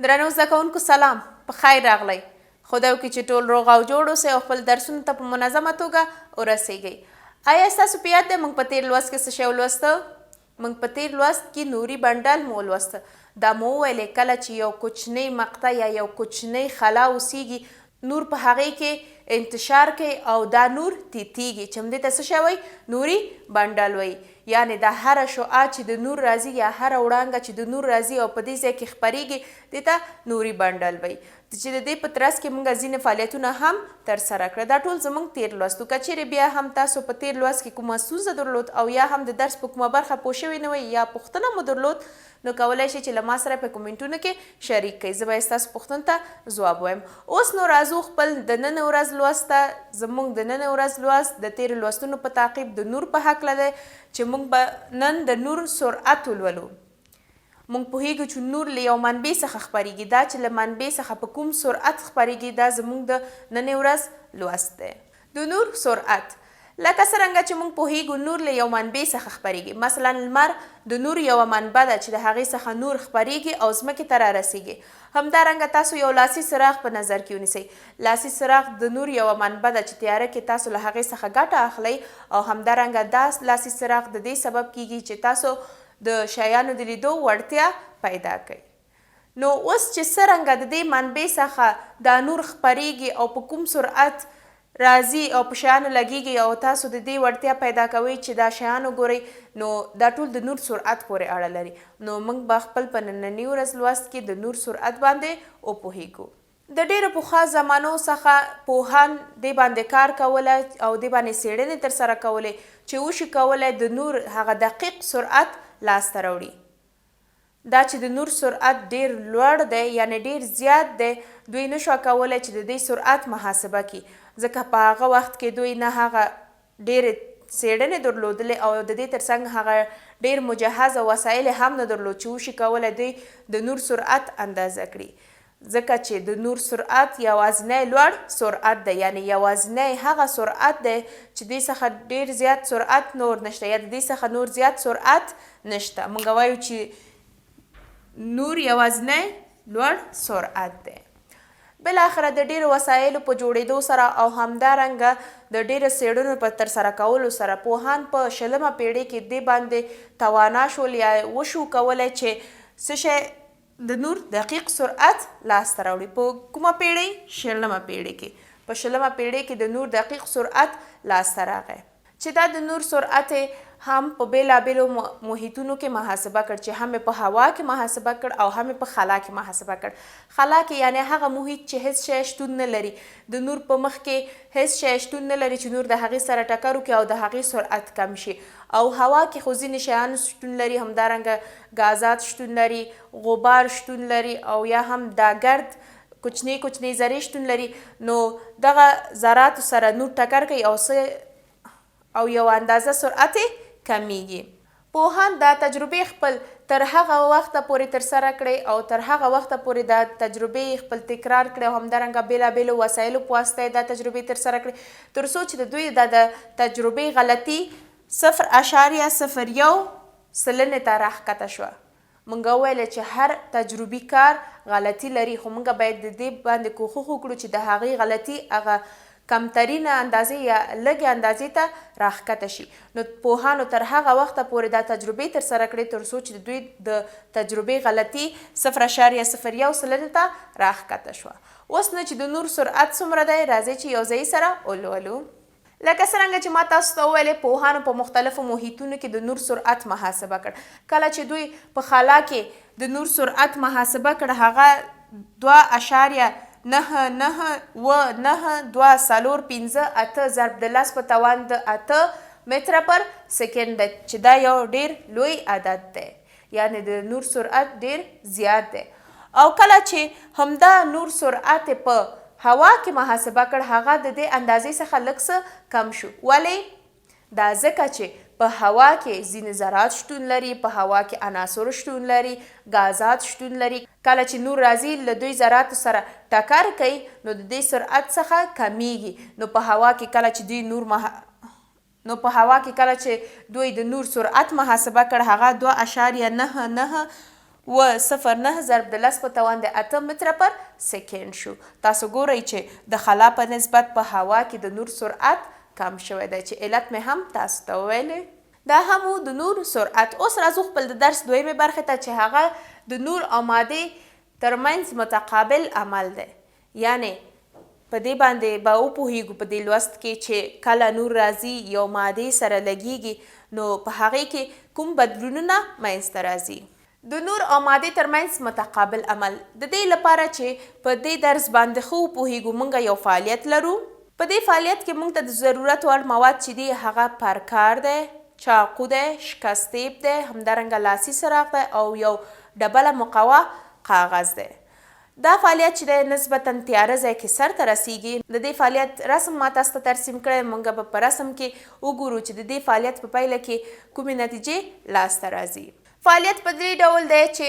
درنو زده کوونکو سلام، په خیر راغلی. خدای وکړي چې ټول روغ او جوړ اوسئ او خپل درسونو ته په منظمه توګه ورسیږئ. آیا ستاسو په یاد دی موږ په تېر لوست کې څه شی ولوسته؟ موږ په تېر لوست کې نوري بنډل مو ولوسته. دا مو وویلې کله چې یو کوچنی مقطع یا یو کوچنی خلا اوسیږي نور په هغې کې انتشار کوي او دا نور تیتیږي چې همدې ته څه شی وایي؟ نوري بنډل وایي. یعنې دا هره شعاع چې د نور راځي یا هره وړانګه چې د نور راځي او په دې ځای کې خپریږي دې ته نوري بنډل وایي. چې د دې په ترڅ کې موږ ځینې فعالیتونه هم ترسره کړه. دا ټول زموږ تېر لوست و. که چیرې بیا هم تاسو په تېر لوست کې کومه ستونزه درلود او یا هم د درس په کومه برخه پوه شوي نه وئ یا پوښتنه مو درلود نو کولی شئ چې له ما سره په کومنټونو کې شریک کړئ. زه به ستاسو پوښتنو ته ځواب وایم. اوس نو راځو خپل د نن ورځ لوست ته. زموږ د نن ورځ لوست د تېرو لوستونو په تعقیب د نور په هکله دی چې موږ به نن د نور سرعت ولولو. موږ پوهیږو چې نور له یو منبع څخه خپریږي. دا چې له منبع څخه په کوم سرعت خپریږي دا زموږ د نن ورځ لوست دی. د نور سرعت لکه څرنګه چې موږ پوهیږو نور له یو منبع څخه خپریږي. مثلا لمر د نور یوه منبع ده چې د هغې څخه نور خپریږي او ځمکې ته رارسیږي. همدارنګه تاسو یو لاسي څراغ په نظر کې ونیسئ. لاسي څراغ د نور یوه منبع ده چې تیاره کې تاسو له هغې څخه ګټه اخلئ او همدارنګه دا لاسي څراغ د دې سبب کیږي چې تاسو د شیانو د لیدو وړتیا پیدا کوي. نو اوس چې څرنګه د دې منبع څخه دا نور خپریږي او په کوم سرعت راځي او په شیانو لګیږي او تاسو د دې وړتیا پیدا کوئ چې دا شیان وګورئ نو دا ټول د نور سرعت پورې اړه لري. نو موږ به خپل په ننني ورځ لوست کې د نور سرعت باندې وپوهیږو. د ډېرو پخوا زمانو څخه پوهان دې باندې کار کولی او دې باندې څېړنې ترسره کولې چې وشي کولی د نور هغه دقیق سرعت لاسته راوړي. دا چې د نور سرعت ډیر لوړ دی یعنی ډیر زیات دی دوی نشو کولی چې د دې سرعت محاسبه کړي ځکه په هغه وخت کې دوی نه هغه ډیرې څېړنې درلودلې او د دې ترڅنګ هغه ډیر مجهزه وسایل هم نه درلود چې وشي کولی دوی د نور سرعت اندازه کړي. ځکه چې د نور سرعت یوازینی لوړ سرعت دی یعنی یوازینی هغه سرعت دی چې دې څخه ډیر زیات سرعت نور نشته یا د دې څخه نور زیات سرعت نشته. موږ وایو چې نور یوازینی لوړ سرعت دی. بالاخره د ډیرو وسایلو په جوړېدو سره او همدارنګه د ډیرو څېړنو په ترسره کولو سره پوهان په 20مه پیړۍ کې دې باندې توانا شول یا وشو کولی چې څه شی د نور دقیق سرعت لاسته راوړي. په کومه پیړۍ؟ 20مه پیړۍ کې. په 20مه پیړۍ کې د نور دقیق سرعت لاسته راغی چې دا د نور سرعت هم په بیلابیلو محیطونو کې محاسبه کړ چې هم په هوا کې محاسبه کړ او هم په خلا کې محاسبه کړ. خلا کې یعنی هغه محیط چې هیڅ شی شتون نه لري. د نور په مخ کې هیڅ شی شتون نه لري چې نور د هغې سره ټکر وکړي او د هغې سرعت کم شي. او هوا کې خو ځینې شیان شتون لري همدارنګه غازات شتون لري غبار شتون لري او یا هم دا ګرد کوچنی کوچنی ذرې شتون لري. نو دغه ذراتو سره نور ټکر کوي او یو اندازه سرعت کمیږي. پوهان دا تجربې خپل تر هغه وخته پورې ترسره کړئ او تر هغه وخته پورې دا تجربې خپل تکرار کړئ او همدارنګه بیلابیلو وسایلو په واسطه دا تجربې ترسره کړئ تر څو چې د دوی د تجربې غلطي 0.01 سلنې ته راښکته شوه. موږ وویل چې هر تجربي کار غلطي لري خو موږ باید د دې باندې کوښښ وکړو چې د هغې غلطي هغه کمترینه اندازې یا لږې اندازې ته راښکته شي. نو پوهانو تر هغه وخته پورې دا تجربې ترسره کړې تر څو چې دوی د تجربې غلطي 0.01 سلنې ته راښکته شوه. اوس نه چې د نور سرعت څومره دی راځئ چې یو ځای سره ولولو. لکه څرنګه چې ما تاسو ته وویلې پوهانو په مختلفو محیطونو کې د نور سرعت محاسبه کړ. کله چې دوی په خلا کې د نور سرعت محاسبه کړ هغه 2.9992 ضرب د 10 په توان د 8 متره پر سکند دی چې دا یو ډیر لوی عدد دی یعنی د نور سرعت ډیر زیات دی. او کله چې همدا نور سرعت په هوا کې محاسبه کړ هغه د دې اندازې څخه لږ څه کم شو. ولې؟ دا ځکه چې په هوا کې ځینې ذرات شتون لري په هوا کې عناصر شتون لري غازات شتون لري. کله چې نور راځي له دوی ذراتو سره ټکر کوي نو د دې سرعت څخه کمیږي. نو په هوا کې کله چې دوی د نور سرعت محاسبه کړ هغه 2.99 و 0.9 ضرب د 10 په توان د 8 متره پر سکند شو. تاسو ګورئ چې د خلا په نسبت په هوا کې د نور سرعت کم شوی دی چې علت مې هم تاسو ته وویلې. دا هم و د نور سرعت. اوس راځو خپل د درس دویمې برخې ته چې هغه د نور او مادې ترمنځ متقابل عمل دی. یعنی په دې باندې به وپوهیږو په دې لوست کې چې کله نور راځي یو مادې سره لګیږي نو په هغې کې کوم بدلونونه منځته راځي. د نور او مادې ترمنځ متقابل عمل د دې لپاره چې په دې درس باندې ښه وپوهیږو موږ یو فعالیت لرو. په دې فعالیت کې موږ ته د ضرورت وړ مواد چې دي هغه پرکار دی، چاقو دی، شکستیب دی، همدارنګه لاسي څراغ دی او یو ډبله مقوا کاغذ دی. دا فعالیت چې دی نسبتا تیاره ځای کې سرته رسیږي. د دې فعالیت رسم ما تاسو ته ترسیم کړی. موږ به په رسم کې وګورو چې د دې فعالیت په پایله کې کومې نتیجې لاسته راځي. فعالیت په درې ډول دی چې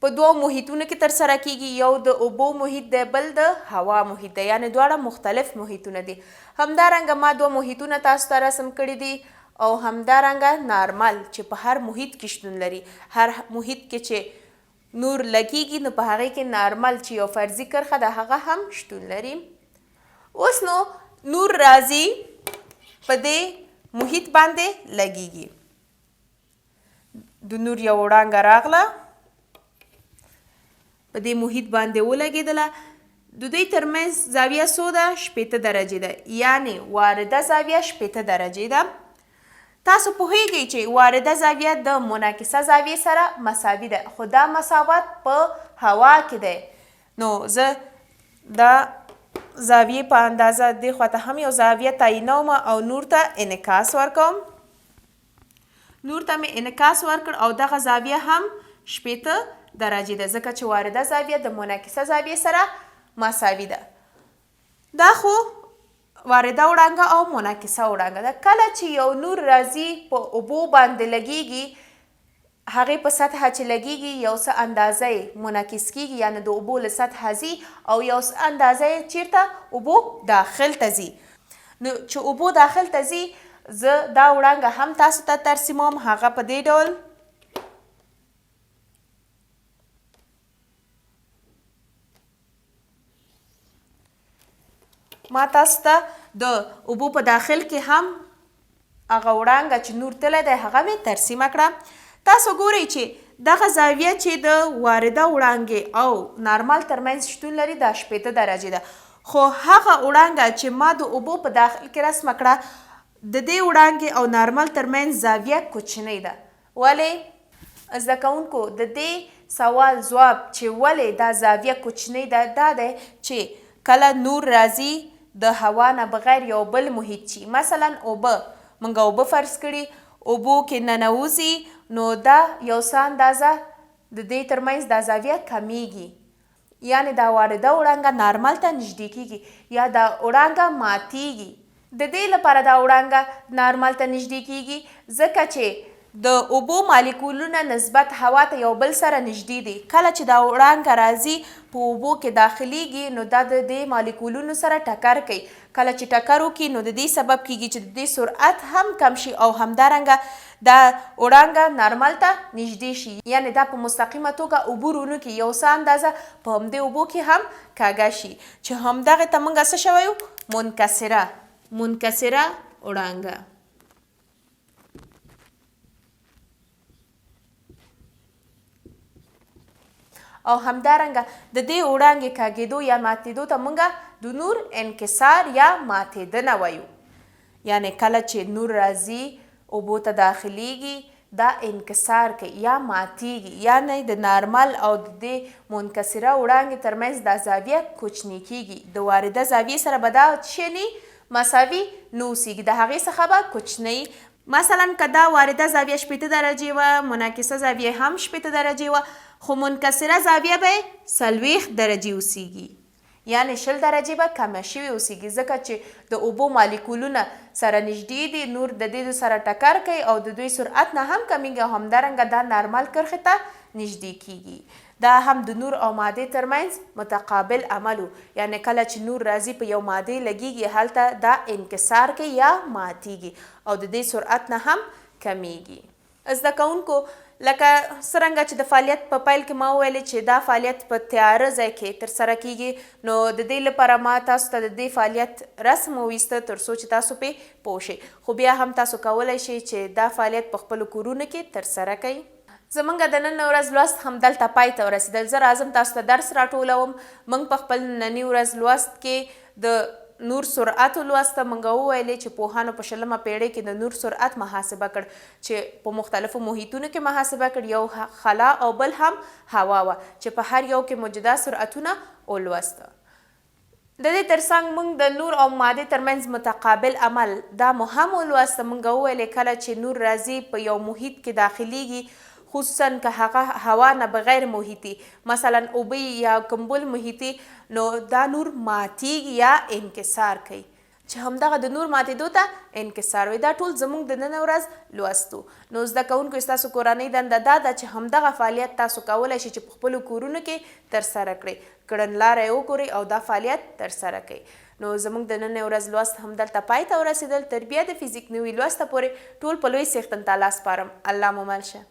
په دوو محیطونو کې ترسره کیږي. یو د اوبو محیط دی، بل د هوا محیط دی، یعنې دواړه مختلف محیطونه دي. همدارنګه ما دوه محیطونه تاسو ته رسم کړي دي او همدارنګه نارمل چې په هر محیط کې شتون لري. هر محیط کې چې نور لګیږي نو په هغې کې نارمل چې یو فرضي کرښه ده هغه هم شتون لري. اوس نو نور راځي په دې محیط باندې لګیږي. د نور یو وړانګه راغله په دې محیط باندې ولګېدله. د دوی ترمنځ زاویه څو ده؟ 80 درجې ده، یعنې وارده زاویه 80 درجې ده. تاسو پوهیږئ چې وارده زاویه د منعکسه زاویې سره مساوي ده، خو دا مساوات په هوا کې دی. نو زه دا زاویې په اندازه دې خواته هم یو زاویه تعینوم او نور ته انعکاس ورکوم. نور ته مې انعکاس ورکړ او دغه زاویه هم 80 درجې ده ځکه چې وارده زاویه د منعکسه زاویې سره مساوي ده. دا خو وارده وړانګه او منعکسه وړانګه ده. کله چې یو نور راځي په اوبو باندې لګیږي، هغې په سطحه چې لګیږي یو څه اندازه یې منعکس کیږي، یعنې د اوبو له سطحه ځي او یو څه اندازه یې چیرته اوبو داخل ته ځي. نو چې اوبو داخل ته ځي زه دا وړانګه هم تاسو ته ترسیموم. هغه په دې ډول ما تاسو ته د اوبو په داخل کې هم هغه وړانګه چې نور تللی دی هغه مې ترسیمه کړه. تاسو ګورئ چې دغه زاویه چې د وارده وړانګې او نارمل ترمنځ شتون لري دا 80 درجې ده. خو هغه وړانګه چې ما د اوبو په داخل کې رسمه کړه د دې وړانګې او نارمل ترمنځ زاویه کوچنۍ ده. ولې؟ زده کوونکو د دې سوال ځواب چې ولې دا زاویه کوچنۍ ده دا دی چې کله نور راځي د هوا نه بغیر یو بل محیط چې مثلا اوبه، موږ اوبه فرض کړي، اوبو کې ننوځي نو دا یو څه اندازه د دې ترمنځ دا زاویه کمیږي، یعنې دا وارده وړانګه نارمل ته نږدې کیږي یا دا وړانګه ماتیږي. د دې لپاره دا وړانګه نارمل ته نږدې کیږي ځکه چې د اوبو مالیکولونه نسبت هوا ته یو بل سره نږدې دي. کله چې دا وړانګه راځي په اوبو کې داخلیږي نو دا د دې مالیکولونو سره ټکر کوي. کله چې ټکر وکړي نو د دې سبب کیږي چې د دې سرعت هم کم شي او همدارنګه دا وړانګه نارمل ته نږدې شي، یعنې دا په مستقیمه توګه عبور ونه کړي، یو څه اندازه په همدې اوبو کې هم کاږه شي چې همدغې ته موږ څه شوی یو؟ منکسره وړانګه. او همدارنګه د دې وړانګې کاږېدو یا ماتېدو ته موږ د نور انکسار یا ماتېدنه وایو. یعنې کله چې نور راځي اوبو ته داخلیږي دا انکسار کوي یا ماتیږي، یعنې د نارمل او د دې منکسره وړانګې ترمنځ دا زاویه کوچنۍ کیږي. د وارده زاویې سره به دا شی مساوي نه اوسیږي، د هغې څخه به کوچنۍ. مثلا که دا وارده زاویه 80 درجې وه، منعکسه زاویه هم 80 درجې وه، خو منکسره زاویه به 40 درجې اوسیږي، یعنې 20 درجې به کمه شوې اوسیږي ځکه چې د اوبو مالیکولونه سره نږدې دي، نور د دې سره ټکر کوي او د دوی سرعت نه هم کمیږي او همدارنګه دا نارمل کرښې ته نږدې کیږي. دا هم د نور او مادې ترمنځ متقابل عمل و، یعنې کله چې نور راځي په یو مادې لګیږي هلته دا انکسار کوي یا ماتیږي او د دې سرعت نه هم کمیږي. زده کوونکو لکه څرنګه چې د فعالیت په پیل کې ما وویلې چې دا فعالیت په تیاره ځای کې ترسره کیږي نو د دې لپاره ما تاسو ته د دې فعالیت رسم وویسته تر څو چې تاسو پې پوه شئ خو بیا هم تاسو کولی شئ چې دا فعالیت په خپلو کورونو کې ترسره کوئ زمونږ د نن ورځ لوست همدلته پای ته ورسېدل زه راځم تاسو ته درس راټولوم موږ په خپل ننني ورځ لوست کې د نور سرعت لوسته موږ وویلې چې پوهانو په 20مه پیړۍ کې د نور سرعت محاسبه کړ چې په مختلفو محیطونو کې محاسبه کړ یو خلا او بل هم هوا وه چې په هر یو کې موجوده سرعتونه ولوسته د دې ترڅنګ موږ د نور او مادې ترمنځ متقابل عمل دا مو هم ولوسته موږ وویلې کله چې نور راځي په یو محیط کې داخلیږي خصوصا که هغه هوا نه بغیر محیطي مثلا اوبه یا کمبل محیطي نو دا نور ماتیږي یا انکسار کوي چې همدغه د نور ماتېدو ته انکسار وي دا ټول زموږ د نن ورځ لوستو نو زده کوونکو ستاسو کورنۍ دنده دا ده چې همدغه فعالیت تاسو کولی شئ چې په خپلو کورونو کې ترسره کړئ کړنلاره یې وګورئ او دا فعالیت ترسره کړئ نو زموږ د نن ورځ لوست همدلته پای ته ورسېدل تر بیا د فزیک نوي لوسته پورې ټول په لوی څښتن تعالی سپارم الله مو مل شه